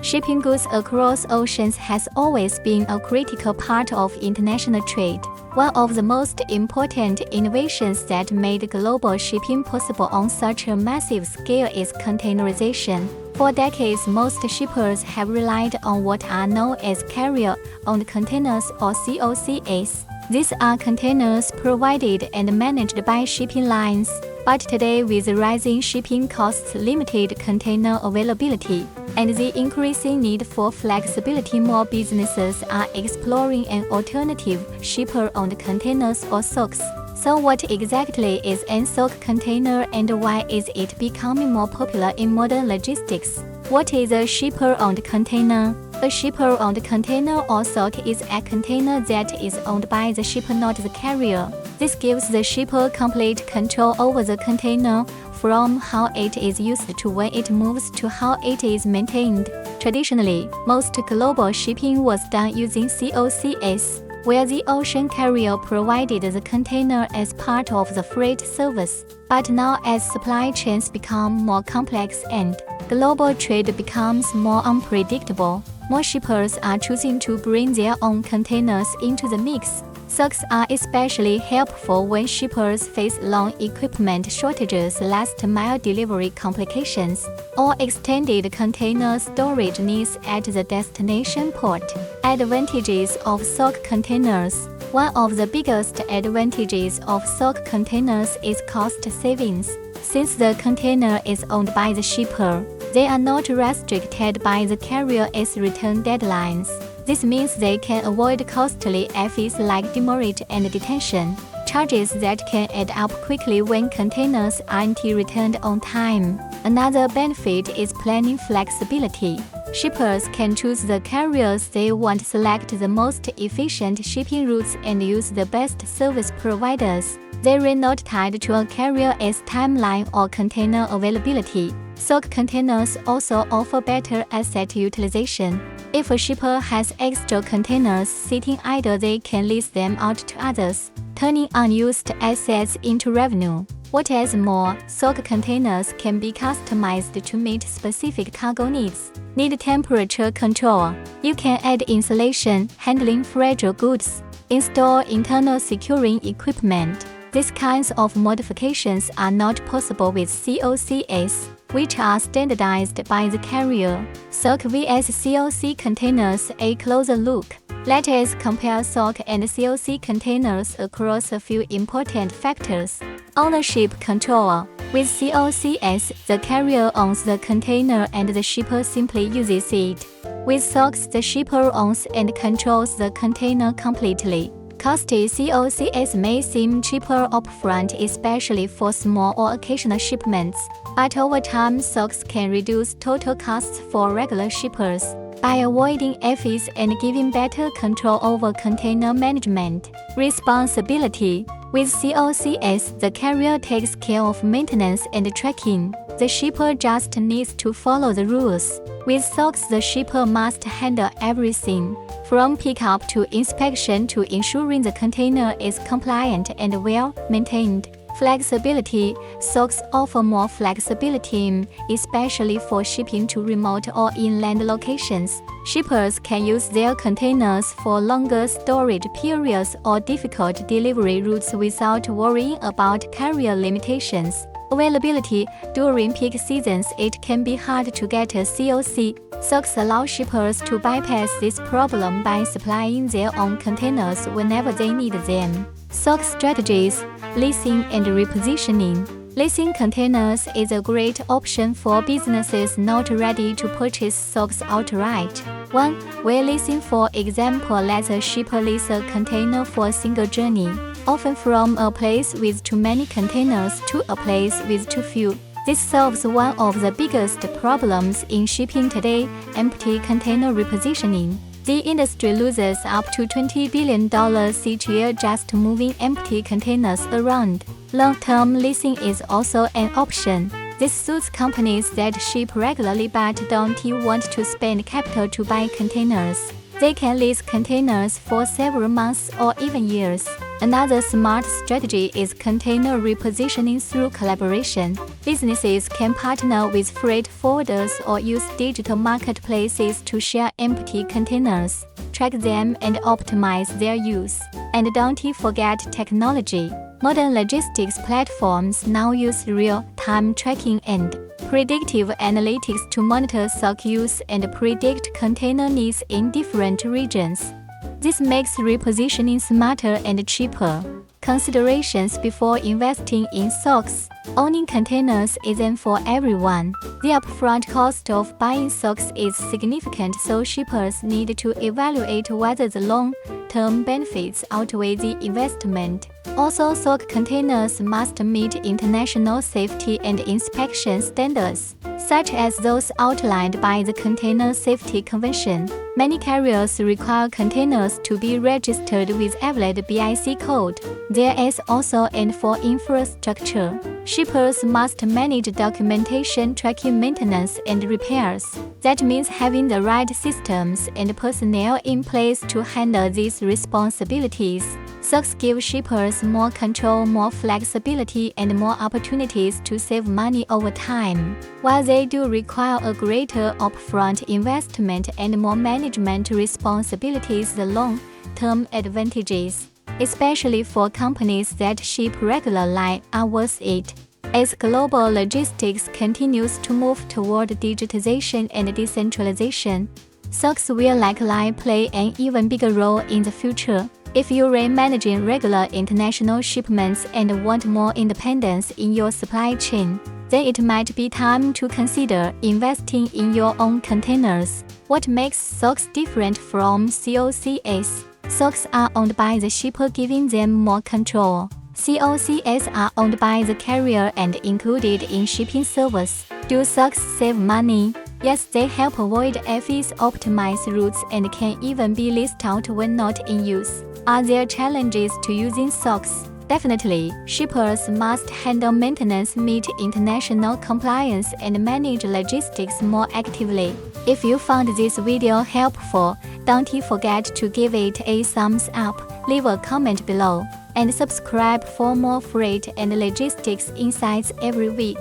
Shipping goods across oceans has always been a critical part of international trade. One of the most important innovations that made global shipping possible on such a massive scale is containerization. For decades, most shippers have relied on what are known as carrier-owned containers or COCs. These are containers provided and managed by shipping lines. But today, with rising shipping costs, limited container availability, and the increasing need for flexibility, more businesses are exploring an alternative, shipper-owned containers or SOCs. So what exactly is an SOC container and why is it becoming more popular in modern logistics? What is a shipper-owned container? A shipper-owned container or SOC is a container that is owned by the shipper, not the carrier. This gives the shipper complete control over the container, from how it is used to when it moves to how it is maintained. Traditionally, most global shipping was done using COCs, where the ocean carrier provided the container as part of the freight service. But now, as supply chains become more complex and global trade becomes more unpredictable, more shippers are choosing to bring their own containers into the mix. SOCs are especially helpful when shippers face long equipment shortages, last-mile delivery complications, or extended container storage needs at the destination port. Advantages of SOC containers. One of the biggest advantages of SOC containers is cost savings. Since the container is owned by the shipper, they are not restricted by the carrier's return deadlines. This means they can avoid costly fees like demurrage and detention, charges that can add up quickly when containers aren't returned on time. Another benefit is planning flexibility. Shippers can choose the carriers they want, select the most efficient shipping routes, and use the best service providers. They are not tied to a carrier's timeline or container availability. SOC containers also offer better asset utilization. If a shipper has extra containers sitting idle, they can lease them out to others, turning unused assets into revenue. What is more, SOC containers can be customized to meet specific cargo needs. Need temperature control? You can add insulation, handling fragile goods, install internal securing equipment. These kinds of modifications are not possible with COCs, which are standardized by the carrier. SOC vs COC containers. A closer look. Let us compare SOC and COC containers across a few important factors. Ownership control. With COCs, the carrier owns the container and the shipper simply uses it. With SOCs, the shipper owns and controls the container completely. Costly COCs may seem cheaper upfront, especially for small or occasional shipments, but over time, SOCs can reduce total costs for regular shippers by avoiding fees and giving better control over container management. Responsibility. With COCs, the carrier takes care of maintenance and tracking. The shipper just needs to follow the rules. With SOCs, the shipper must handle everything, from pickup to inspection to ensuring the container is compliant and well maintained. Flexibility. SOCs offer more flexibility, especially for shipping to remote or inland locations. Shippers can use their containers for longer storage periods or difficult delivery routes without worrying about carrier limitations. Availability. During peak seasons, it can be hard to get a COC. SOCs allow shippers to bypass this problem by supplying their own containers whenever they need them. SOC strategies. Leasing and repositioning. Leasing containers is a great option for businesses not ready to purchase SOCs outright. 1. Where leasing, for example, lets a shipper lease a container for a single journey, often from a place with too many containers to a place with too few. This solves one of the biggest problems in shipping today: empty container repositioning. The industry loses up to $20 billion each year just moving empty containers around. Long-term leasing is also an option. This suits companies that ship regularly but don't want to spend capital to buy containers. They can lease containers for several months or even years. Another smart strategy is container repositioning through collaboration. Businesses can partner with freight forwarders or use digital marketplaces to share empty containers, track them, and optimize their use. And don't forget technology. Modern logistics platforms now use real-time tracking and predictive analytics to monitor SOC use and predict container needs in different regions. This makes repositioning smarter and cheaper. Considerations before investing in SOCs. Owning containers isn't for everyone. The upfront cost of buying SOCs is significant, so shippers need to evaluate whether the long-term benefits outweigh the investment. Also, SOC containers must meet international safety and inspection standards, such as those outlined by the Container Safety Convention. Many carriers require containers to be registered with a valid BIC code. There is also and for infrastructure. Shippers must manage documentation, tracking, maintenance, and repairs. That means having the right systems and personnel in place to handle these responsibilities. SOCs give shippers more control, more flexibility, and more opportunities to save money over time. While they do require a greater upfront investment and more management responsibilities, the long-term advantages, especially for companies that ship regularly, are worth it. As global logistics continues to move toward digitization and decentralization, SOCs will likely play an even bigger role in the future. If you're managing regular international shipments and want more independence in your supply chain, then it might be time to consider investing in your own containers. What makes SOCs different from COCs? SOCs are owned by the shipper, giving them more control. COCs are owned by the carrier and included in shipping service. Do SOCs save money? Yes, they help avoid fees, optimize routes, and can even be leased out when not in use. Are there challenges to using SOCs? Definitely. Shippers must handle maintenance, meet international compliance, and manage logistics more actively. If you found this video helpful, don't forget to give it a thumbs up, leave a comment below, and subscribe for more freight and logistics insights every week.